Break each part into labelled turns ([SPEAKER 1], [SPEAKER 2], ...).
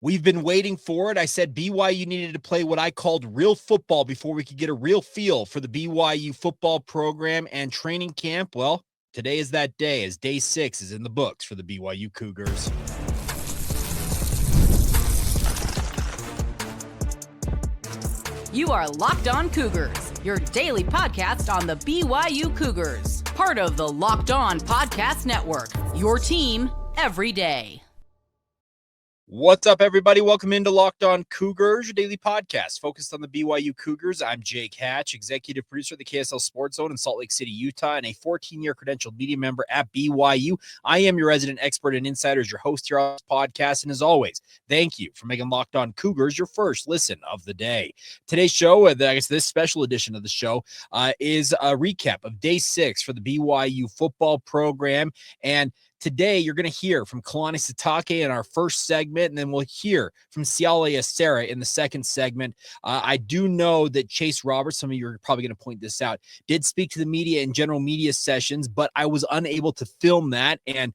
[SPEAKER 1] We've been waiting for it. I said BYU needed to play what I called real football before we could get a real feel for the BYU football program and training camp. Well, today is that day, as day 6 is in the books for the BYU Cougars.
[SPEAKER 2] You are Locked On Cougars, your daily podcast on the BYU Cougars, part of the Locked On Podcast Network, your team every day.
[SPEAKER 1] What's up, everybody? Welcome into Locked On Cougars, your daily podcast focused on the BYU Cougars. I'm Jake Hatch, executive producer of the KSL Sports Zone in Salt Lake City, Utah, and a 14-year credentialed media member at BYU. I am your resident expert and insider, your host here on this podcast, and as always, thank you for making Locked On Cougars your first listen of the day. Today's show, I guess this special edition of the show, is a recap of day 6 for the BYU football program, and today, you're going to hear from Kalani Sitake in our first segment, and then we'll hear from Salia Esera in the second segment. I do know that Chase Roberts, some of you are probably going to point this out, did speak to the media in general media sessions, but I was unable to film that, and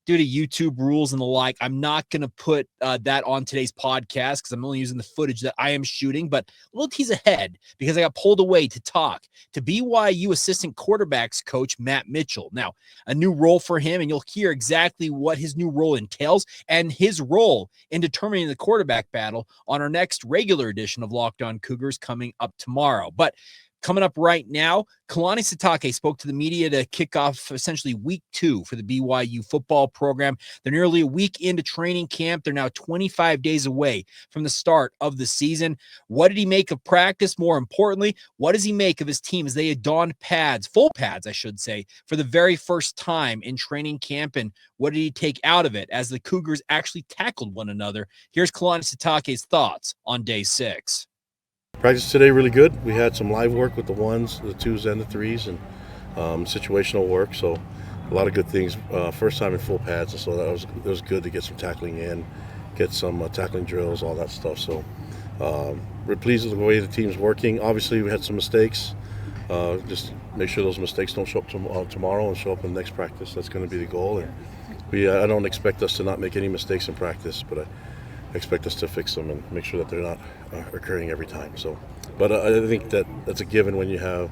[SPEAKER 1] due to YouTube rules and the like, I'm not going to put that on today's podcast because I'm only using the footage that I am shooting. But a little tease ahead because I got pulled away to talk to BYU assistant quarterbacks coach Matt Mitchell. Now, a new role for him, and you'll hear exactly what his new role entails and his role in determining the quarterback battle on our next regular edition of Locked On Cougars coming up tomorrow. But coming up right now, Kalani Sitake spoke to the media to kick off essentially week 2 for the BYU football program. They're nearly a week into training camp. They're now 25 days away from the start of the season. What did he make of practice? More importantly, what does he make of his team as they donned pads, full pads, I should say, for the very first time in training camp? And what did he take out of it as the Cougars actually tackled one another? Here's Kalani Sitake's thoughts on day 6.
[SPEAKER 3] Practice today really good. We had some live work with the 1s, the 2s, and the 3s, and situational work. So a lot of good things. First time in full pads, so it was good to get some tackling in, get some tackling drills, all that stuff. So we're pleased with the way the team's working. Obviously, we had some mistakes. Just make sure those mistakes don't show up tomorrow and show up in the next practice. That's going to be the goal. And I don't expect us to not make any mistakes in practice, but I expect us to fix them and make sure that they're not occurring every time. So, but I think that's a given when you have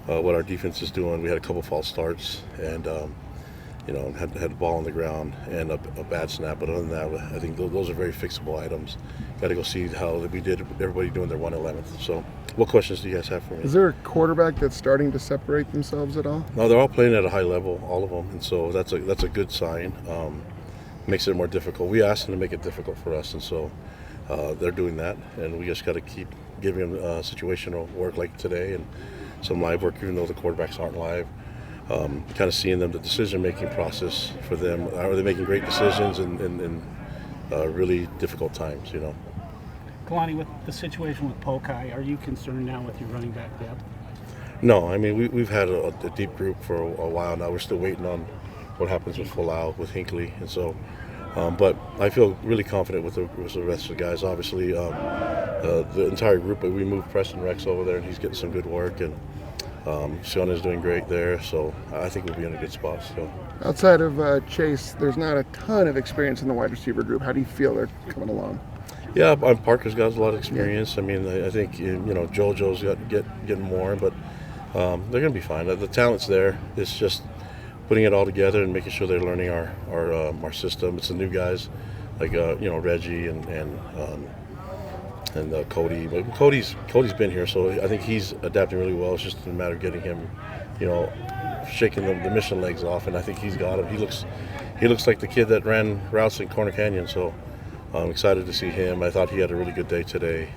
[SPEAKER 3] what our defense is doing. We had a couple false starts and had the ball on the ground and a bad snap. But other than that, I think those are very fixable items. Got to go see how we did. Everybody doing their 111th. So, what questions do you guys have for me?
[SPEAKER 4] Is there a quarterback that's starting to separate themselves at all?
[SPEAKER 3] No, they're all playing at a high level, all of them, and so that's a good sign. Makes it more difficult. We asked them to make it difficult for us, and so they're doing that, and we just got to keep giving them situational work like today and some live work, even though the quarterbacks aren't live. Kind of seeing them, the decision-making process for them. Are they making great decisions in really difficult times,
[SPEAKER 5] Kalani, with the situation with Pokai, are you concerned now with your running back depth?
[SPEAKER 3] No, I mean, we've had a deep group for a while now. We're still waiting on what happens with Folau, with Hinckley, and so but I feel really confident with the rest of the guys. Obviously, the entire group, but we moved Preston Rex over there, and he's getting some good work, and Sean is doing great there, so I think we'll be in a good spot. So,
[SPEAKER 4] outside of Chase, there's not a ton of experience in the wide receiver group. How do you feel they're coming along?
[SPEAKER 3] Yeah, Parker's got a lot of experience. I mean, I think JoJo's getting more, but they're going to be fine. The talent's there. It's just putting it all together and making sure they're learning our system. It's the new guys like Reggie and Cody. But Cody's been here, so I think he's adapting really well. It's just a matter of getting him, shaking the mission legs off, and I think he's got him. He looks like the kid that ran routes in Corner Canyon. So I'm excited to see him. I thought he had a really good day today.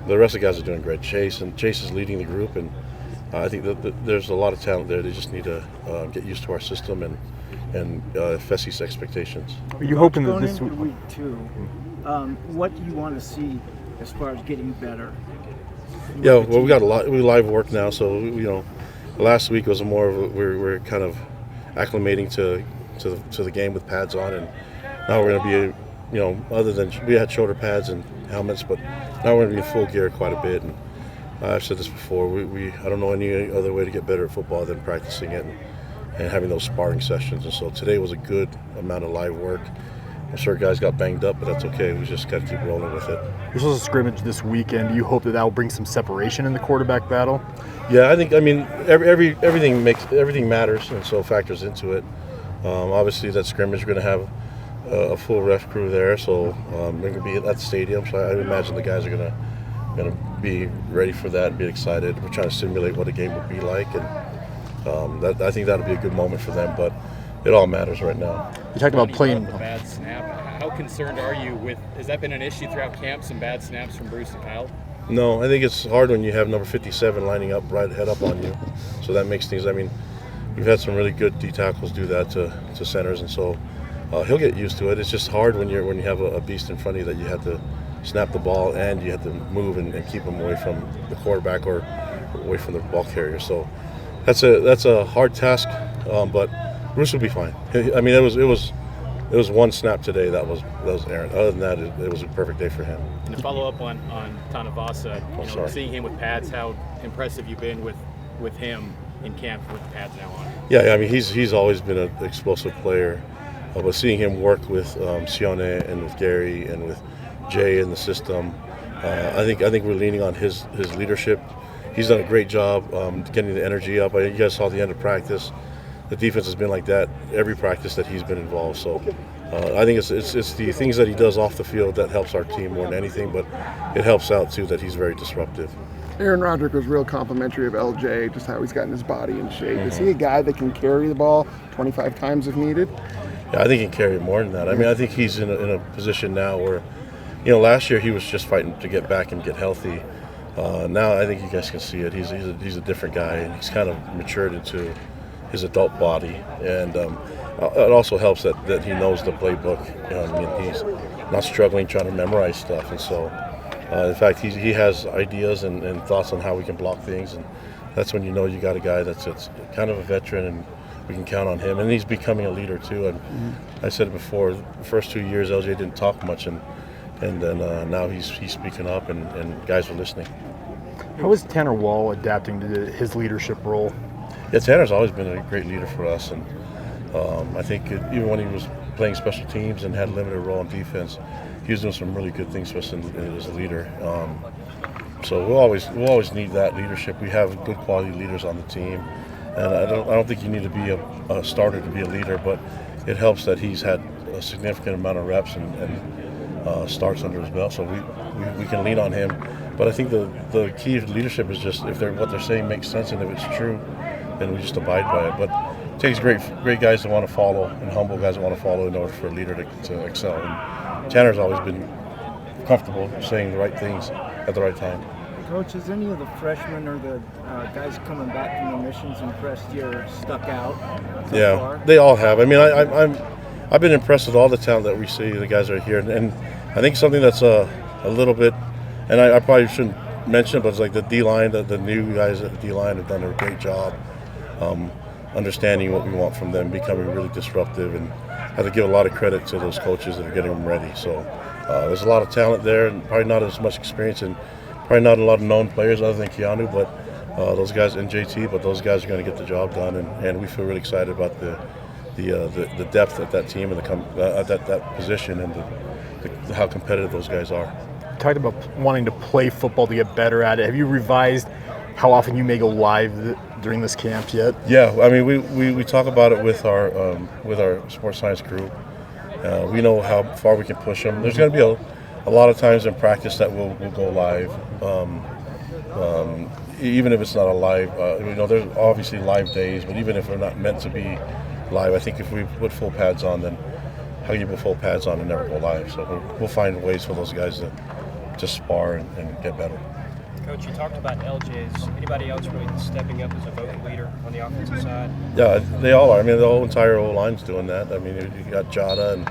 [SPEAKER 3] The rest of the guys are doing great. Chase is leading the group, and I think that there's a lot of talent there. They just need to get used to our system and Fessie's expectations.
[SPEAKER 6] Are you hoping that
[SPEAKER 7] going
[SPEAKER 6] this
[SPEAKER 7] into week 2, what do you want to see as far as getting better?
[SPEAKER 3] Yeah, well, we got we live work now, so last week was more of we're kind of acclimating to the game with pads on, and now we're going to be other than we had shoulder pads and helmets, but now we're going to be in full gear quite a bit. And I've said this before, I don't know any other way to get better at football than practicing it and having those sparring sessions. And so today was a good amount of live work. I'm sure guys got banged up, but that's okay. We just got to keep rolling with it.
[SPEAKER 6] This was a scrimmage this weekend. Do you hope that will bring some separation in the quarterback battle?
[SPEAKER 3] Yeah, I mean, everything matters, and so factors into it. Obviously, that scrimmage, we're going to have a full ref crew there, so we're going to be at the stadium. So I imagine the guys are going to be ready for that and be excited. We're trying to simulate what a game would be like, and I think that'll be a good moment for them. But it all matters right now.
[SPEAKER 6] You talked about playing
[SPEAKER 8] the bad snap. How concerned are you with? Has that been an issue throughout camp? Some bad snaps from Bruce and Kyle?
[SPEAKER 3] No, I think it's hard when you have number 57 lining up right head up on you. So that makes things. I mean, we've had some really good D tackles do that to centers, and so he'll get used to it. It's just hard when you have a beast in front of you that you have to snap the ball and you have to move and keep him away from the quarterback or away from the ball carrier. So that's a hard task, but Bruce will be fine. I mean, it was one snap today that was Aaron. Other than that, it was a perfect day for him.
[SPEAKER 8] And to follow up on Asa, seeing him with pads, how impressive you've been with him in camp with pads now on.
[SPEAKER 3] Yeah, I mean he's always been an explosive player, but seeing him work with Sione and with Gary and with Jay in the system, I think we're leaning on his leadership. He's done a great job getting the energy up. You guys saw the end of practice. The defense has been like that every practice that he's been involved. So I think it's the things that he does off the field that helps our team more than anything, but it helps out too that he's very disruptive.
[SPEAKER 4] Aaron Roderick was real complimentary of LJ, just how he's gotten his body in shape. Is he a guy that can carry the ball 25 times if needed?
[SPEAKER 3] Yeah, I think he can carry more than that. I mean, I think he's in a position now where, last year he was just fighting to get back and get healthy. Now I think you guys can see it. He's a different guy, and he's kind of matured into his adult body, and it also helps that he knows the playbook. I mean, he's not struggling trying to memorize stuff, and so in fact he has ideas and thoughts on how we can block things, and that's when you got a guy that's kind of a veteran, and we can count on him. And he's becoming a leader too. And I said it before, the first 2 years LJ didn't talk much, and then now he's speaking up, and guys are listening.
[SPEAKER 6] How is Tanner Wall adapting to his leadership role?
[SPEAKER 3] Yeah, Tanner's always been a great leader for us, and I think even when he was playing special teams and had a limited role in defense, he was doing some really good things for us as a leader. So we'll always need that leadership. We have good quality leaders on the team, and I don't think you need to be a starter to be a leader, but it helps that he's had a significant amount of reps and starts under his belt, so we can lean on him. But I think the key to leadership is just if what they're saying makes sense, and if it's true, then we just abide by it. But it takes great guys that want to follow and humble guys that want to follow in order for a leader to excel. And Tanner's always been comfortable saying the right things at the right time.
[SPEAKER 7] Coach, has any of the freshmen or the guys coming back from the missions impressed you or stuck out so far?
[SPEAKER 3] They all have. I mean, I've been impressed with all the talent that we see. The guys are here, and I think something that's a little bit, and I probably shouldn't mention it, but it's like the D-line, the new guys at the D-line have done a great job understanding what we want from them, becoming really disruptive, and I have to give a lot of credit to those coaches that are getting them ready. So there's a lot of talent there, and probably not as much experience, and probably not a lot of known players other than Keanu, but those guys and JT, but those guys are going to get the job done, and we feel really excited about the depth at that team and at that position, and how competitive those guys are.
[SPEAKER 6] You talked about wanting to play football to get better at it. Have you revised how often you may go live during this camp yet?
[SPEAKER 3] Yeah, I mean we talk about it with our sports science group. We know how far we can push them. There's going to be a lot of times in practice that we'll go live, even if it's not a live. There's obviously live days, but even if we're not meant to be live, I think if we put full pads on, then how can you put full pads on and never go live? So we'll find ways for those guys to spar and get better.
[SPEAKER 9] Coach, you talked about LJ's. Anybody else really stepping up as a vocal leader on the offensive side?
[SPEAKER 3] Yeah, they all are. I mean, the whole entire O-line's doing that. I mean, you got Jada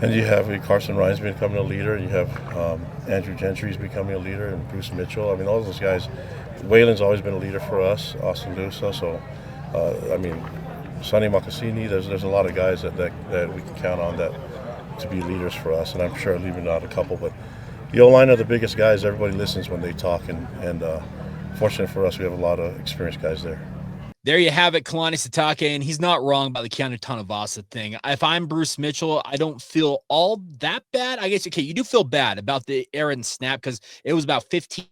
[SPEAKER 3] and you have Carson Ryan's becoming a leader. You have Andrew Gentry's becoming a leader, and Bruce Mitchell. I mean, all those guys. Waylon's always been a leader for us. Austin Lusa. So, I mean, Sonny Makassini. There's a lot of guys that we can count on that to be leaders for us, and I'm sure I'm leaving out a couple, but. The O-line are the biggest guys. Everybody listens when they talk, and fortunate for us, we have a lot of experienced guys there.
[SPEAKER 1] There you have it, Kalani Sitake, and he's not wrong about the Keanu Tanavasa thing. If I'm Bruce Mitchell, I don't feel all that bad. I guess, okay, you do feel bad about the Aaron snap because it was about 15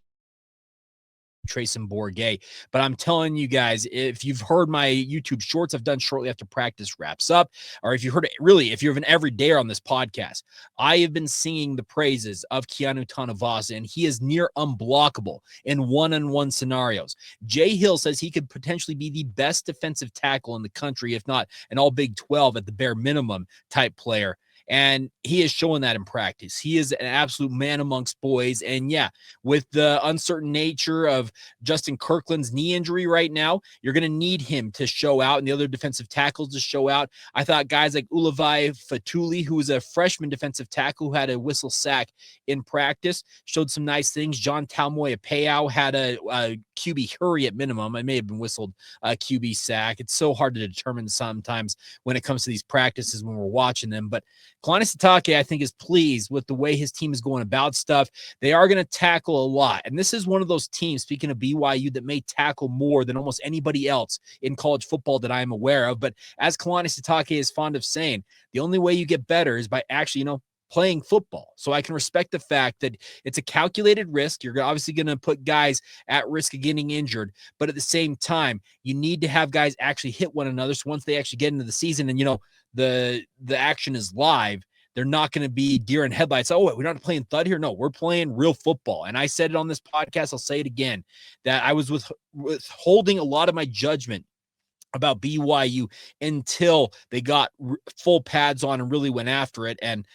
[SPEAKER 1] Trace and Bourget. But I'm telling you guys, if you've heard my YouTube shorts I've done shortly after practice wraps up, or if you heard it, really, if you're an everydayer on this podcast, I have been singing the praises of Keanu Tanavasa, and he is near unblockable in one-on-one scenarios. Jay Hill says he could potentially be the best defensive tackle in the country, if not an all Big 12 at the bare minimum type player. And he is showing that in practice. He is an absolute man amongst boys. And yeah, with the uncertain nature of Justin Kirkland's knee injury right now, you're going to need him to show out and the other defensive tackles to show out. I thought guys like Ulavai Fatuli, who was a freshman defensive tackle who had a whistle sack in practice, showed some nice things. John Talmoy Payao had a QB hurry at minimum. I may have been whistled a QB sack. It's so hard to determine sometimes when it comes to these practices when we're watching them. But Kalani Sitake, I think, is pleased with the way his team is going about stuff. They are going to tackle a lot. And this is one of those teams, speaking of BYU, that may tackle more than almost anybody else in college football that I am aware of. But as Kalani Sitake is fond of saying, the only way you get better is by actually, playing football. So I can respect the fact that it's a calculated risk. You're obviously going to put guys at risk of getting injured, but at the same time, you need to have guys actually hit one another. So once they actually get into the season and, the action is live, they're not going to be deer in headlights. Oh, we're not playing thud here. No, we're playing real football. And I said it on this podcast. I'll say it again, that I was withholding a lot of my judgment about BYU until they got full pads on and really went after it. And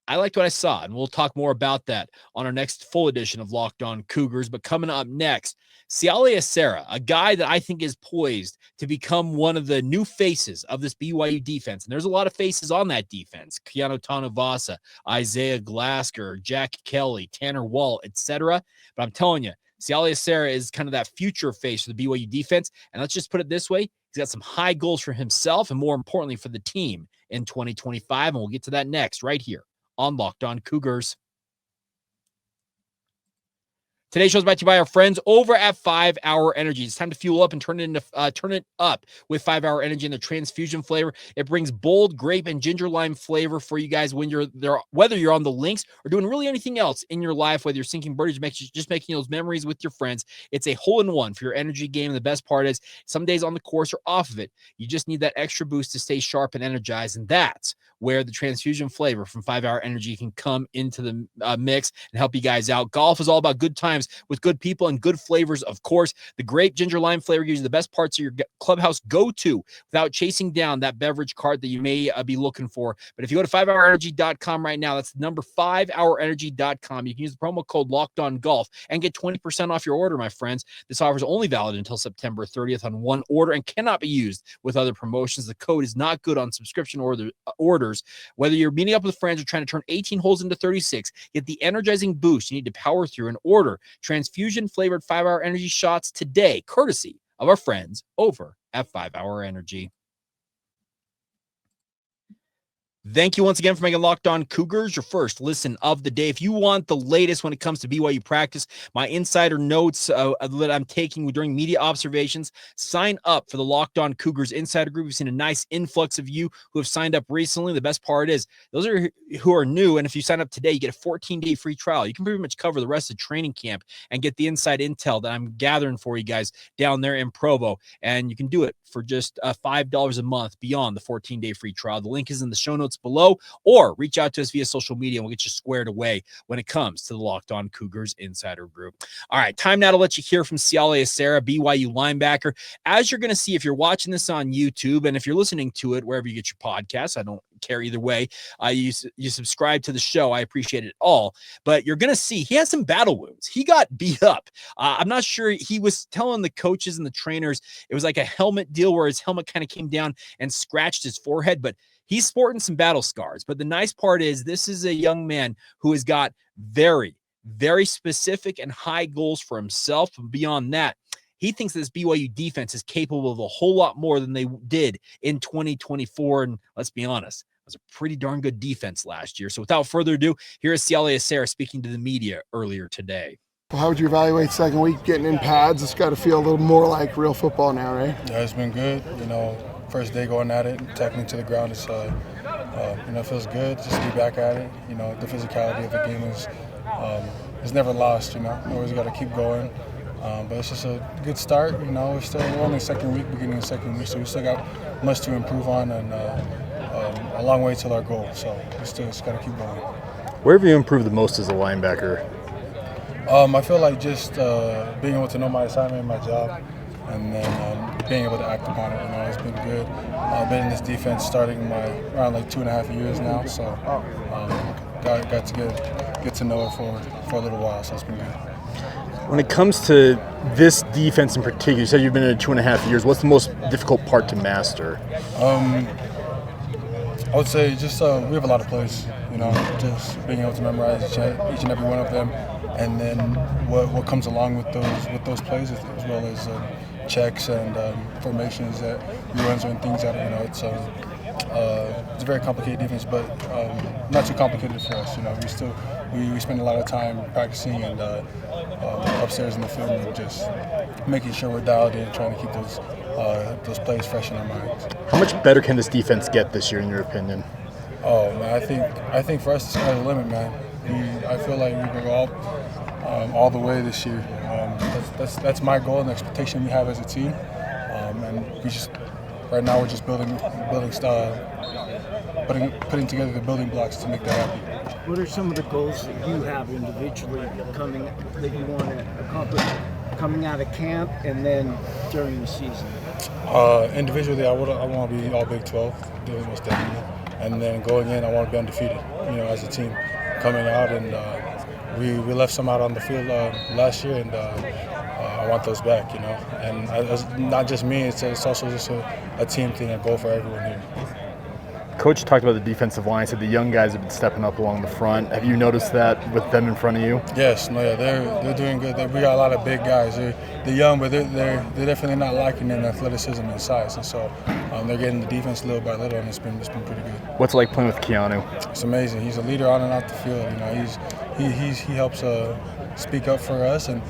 [SPEAKER 1] I liked what I saw, and we'll talk more about that on our next full edition of Locked On Cougars. But coming up next, Siale Esera, a guy that I think is poised to become one of the new faces of this BYU defense. And there's a lot of faces on that defense. Keanu Tanavasa, Isaiah Glasker, Jack Kelly, Tanner Wall, etc. But I'm telling you, Siale Esera is kind of that future face for the BYU defense. And let's just put it this way. He's got some high goals for himself and, more importantly, for the team in 2025. And we'll get to that next right here on Locked On Cougars. Today's show is brought to you by our friends over at 5 Hour Energy. It's time to fuel up and turn it up with 5 Hour Energy and the transfusion flavor. It brings bold grape and ginger lime flavor for you guys when you're there, whether you're on the links or doing really anything else in your life, whether you're sinking birdies, just making those memories with your friends. It's a hole-in-one for your energy game. And the best part is some days on the course or off of it, you just need that extra boost to stay sharp and energized. And that's where the transfusion flavor from 5 Hour Energy can come into the mix and help you guys out. Golf is all about good times with good people and good flavors, of course. The grape ginger lime flavor gives you the best parts of your clubhouse go-to without chasing down that beverage cart that you may be looking for. But if you go to 5hourenergy.com right now, that's the number 5hourenergy.com. You can use the promo code LOCKEDONGolf and get 20% off your order, my friends. This offer is only valid until September 30th on one order and cannot be used with other promotions. The code is not good on subscription orders. Whether you're meeting up with friends or trying to turn 18 holes into 36, get the energizing boost you need to power through and order transfusion flavored 5 Hour Energy shots today, courtesy of our friends over at 5 Hour Energy. Thank you once again for making Locked On Cougars your first listen of the day. If you want the latest when it comes to BYU practice, my insider notes that I'm taking during media observations, sign up for the Locked On Cougars insider group. We've seen a nice influx of you who have signed up recently. The best part is those are who are new, and if you sign up today, you get a 14-day free trial. You can pretty much cover the rest of training camp and get the inside intel that I'm gathering for you guys down there in Provo, and you can do it for just $5 a month beyond the 14-day free trial. The link is in the show notes below, or reach out to us via social media and we'll get you squared away when it comes to the Locked On Cougars insider group. All right, time now to let you hear from Siale Esera, BYU linebacker. As you're going to see, if you're watching this on YouTube and if you're listening to it wherever you get your podcasts, I don't care either way. You subscribe to the show. I appreciate it all. But you're going to see he has some battle wounds. He got beat up. I'm not sure. He was telling the coaches and the trainers it was like a helmet deal where his helmet kind of came down and scratched his forehead, but he's sporting some battle scars. But the nice part is this is a young man who has got very, very specific and high goals for himself. And beyond that, he thinks this BYU defense is capable of a whole lot more than they did in 2024. And let's be honest, it was a pretty darn good defense last year. So without further ado, here is Salia Asa speaking to the media earlier today.
[SPEAKER 4] Well, how would you evaluate second week getting in pads? It's got to feel a little more like real football now, right?
[SPEAKER 10] Yeah, it's been good. First day going at it, tackling to the ground, it feels good just to be back at it. The physicality of the game is never lost. Always got to keep going. But it's just a good start. We're only second week, beginning of second week, so we still got much to improve on and a long way till our goal. So we still just got to keep going.
[SPEAKER 6] Where have you improved the most as a linebacker?
[SPEAKER 10] I feel like just being able to know my assignment and my job, and then being able to act upon it. It's been good. I've been in this defense starting around 2.5 years now, so got to get to know it for a little while. So it's been good.
[SPEAKER 6] When it comes to this defense in particular, you said you've been in it 2.5 years. What's the most difficult part to master?
[SPEAKER 10] I would say just we have a lot of plays. Just being able to memorize each and every one of them, and then what comes along with those plays, as well as checks and formations that we run and things that it's a very complicated defense, but not too complicated for us. We spend a lot of time practicing and upstairs in the film and just making sure we're dialed in, trying to keep those plays fresh in our minds.
[SPEAKER 6] How much better can this defense get this year, in your opinion?
[SPEAKER 10] Oh man, I think for us the sky's the limit, man. I feel like we can go all the way this year. That's my goal and the expectation we have as a team. And right now we're just building style, putting together the building blocks to make that happen.
[SPEAKER 7] What are some of the goals that you have individually that you want to accomplish coming out of camp and then during the season?
[SPEAKER 10] Individually, I want to be all Big 12, most definitely. And then going in, I want to be undefeated, as a team. Coming out, and we left some out on the field last year, and I want those back, And it's not just me, it's also just a team thing, a goal for everyone here.
[SPEAKER 6] Coach talked about the defensive line. He said the young guys have been stepping up along the front. Have you noticed that with them in front of you?
[SPEAKER 10] Yes, they're doing good. We got a lot of big guys. They're young, but they're definitely not lacking in athleticism and size. And so they're getting the defense little by little, and it's been pretty good.
[SPEAKER 6] What's it like playing with Keanu?
[SPEAKER 10] It's amazing. He's a leader on and off the field. He helps speak up for us, and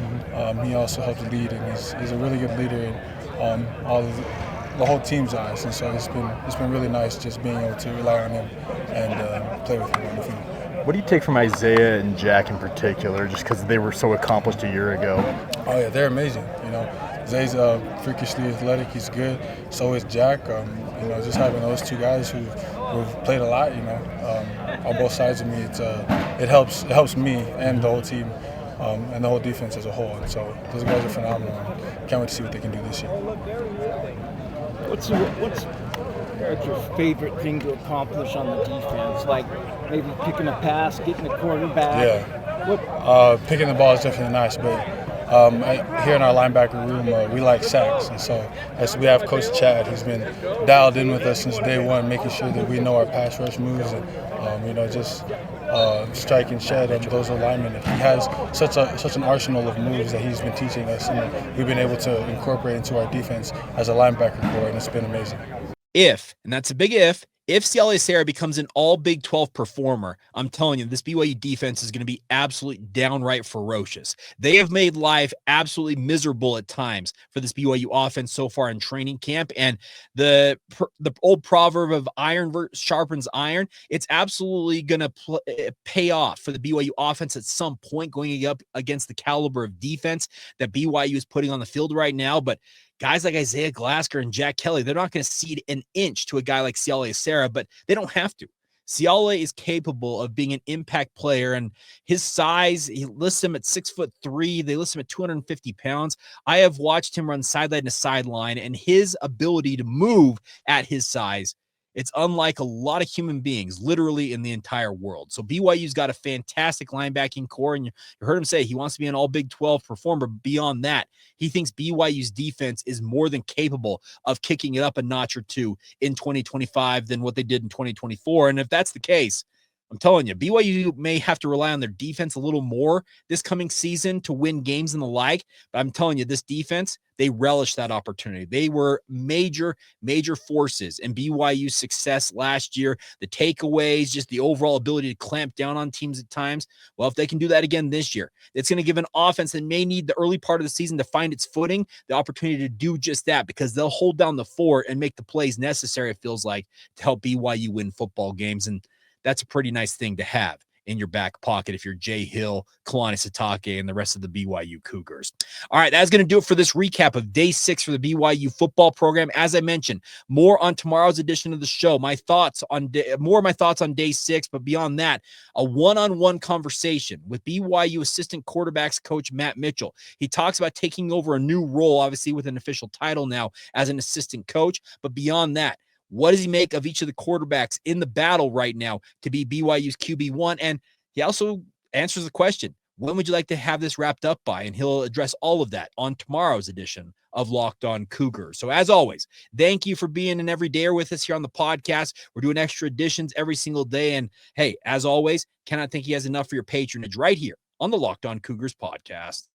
[SPEAKER 10] he also helps lead. And he's a really good leader in the whole team's eyes, and so it's been really nice just being able to rely on him and play with him on the field.
[SPEAKER 6] What do you take from Isaiah and Jack in particular, just because they were so accomplished a year ago?
[SPEAKER 10] Oh yeah, they're amazing. Zay's freakishly athletic. He's good. So is Jack. Just having those two guys who've played a lot. On both sides of me, it helps me and the whole team. And the whole defense as a whole. And so those guys are phenomenal. Can't wait to see what they can do this year.
[SPEAKER 7] What's your favorite thing to accomplish on the defense? Like maybe picking a pass, getting a quarterback?
[SPEAKER 10] Yeah. Picking the ball is definitely nice, but here in our linebacker room, we like sacks. And so we have Coach Chad, who's been dialed in with us since day one, making sure that we know our pass rush moves and, strike and shed and those alignment. He has such an arsenal of moves that he's been teaching us, and we've been able to incorporate into our defense as a linebacker core, and it's been amazing.
[SPEAKER 1] And that's a big if Siale Esera becomes an all Big 12 performer, I'm telling you, this BYU defense is going to be absolutely downright ferocious. They have made life absolutely miserable at times for this BYU offense so far in training camp. And the old proverb of iron sharpens iron, it's absolutely going to pay off for the BYU offense at some point going up against the caliber of defense that BYU is putting on the field right now. But guys like Isaiah Glasker and Jack Kelly, they're not going to cede an inch to a guy like Siale Esera, but they don't have to. Siale is capable of being an impact player, and his size, he lists him at 6'3". They list him at 250 pounds. I have watched him run sideline to sideline, and his ability to move at his size, it's unlike a lot of human beings, literally in the entire world. So BYU's got a fantastic linebacking core, and you heard him say he wants to be an all Big 12 performer. Beyond that, he thinks BYU's defense is more than capable of kicking it up a notch or two in 2025 than what they did in 2024. And if that's the case, I'm telling you, BYU may have to rely on their defense a little more this coming season to win games and the like. But I'm telling you, this defense, they relish that opportunity. They were major forces in BYU's success last year. The takeaways, just the overall ability to clamp down on teams at times. Well, if they can do that again this year, it's going to give an offense that may need the early part of the season to find its footing, the opportunity to do just that, because they'll hold down the fort and make the plays necessary, it feels like, to help BYU win football games. And that's a pretty nice thing to have in your back pocket if you're Jay Hill, Kalani Sitake, and the rest of the BYU Cougars. All right, that's going to do it for this recap of day 6 for the BYU football program. As I mentioned, more on tomorrow's edition of the show. My thoughts on day 6, but beyond that, a one-on-one conversation with BYU assistant quarterbacks coach Matt Mitchell. He talks about taking over a new role, obviously with an official title now as an assistant coach, but beyond that, what does he make of each of the quarterbacks in the battle right now to be BYU's QB1? And he also answers the question, when would you like to have this wrapped up by? And he'll address all of that on tomorrow's edition of Locked On Cougars. So as always, thank you for being an everydayer with us here on the podcast. We're doing extra editions every single day. And hey, as always, cannot thank you guys enough for your patronage right here on the Locked On Cougars podcast.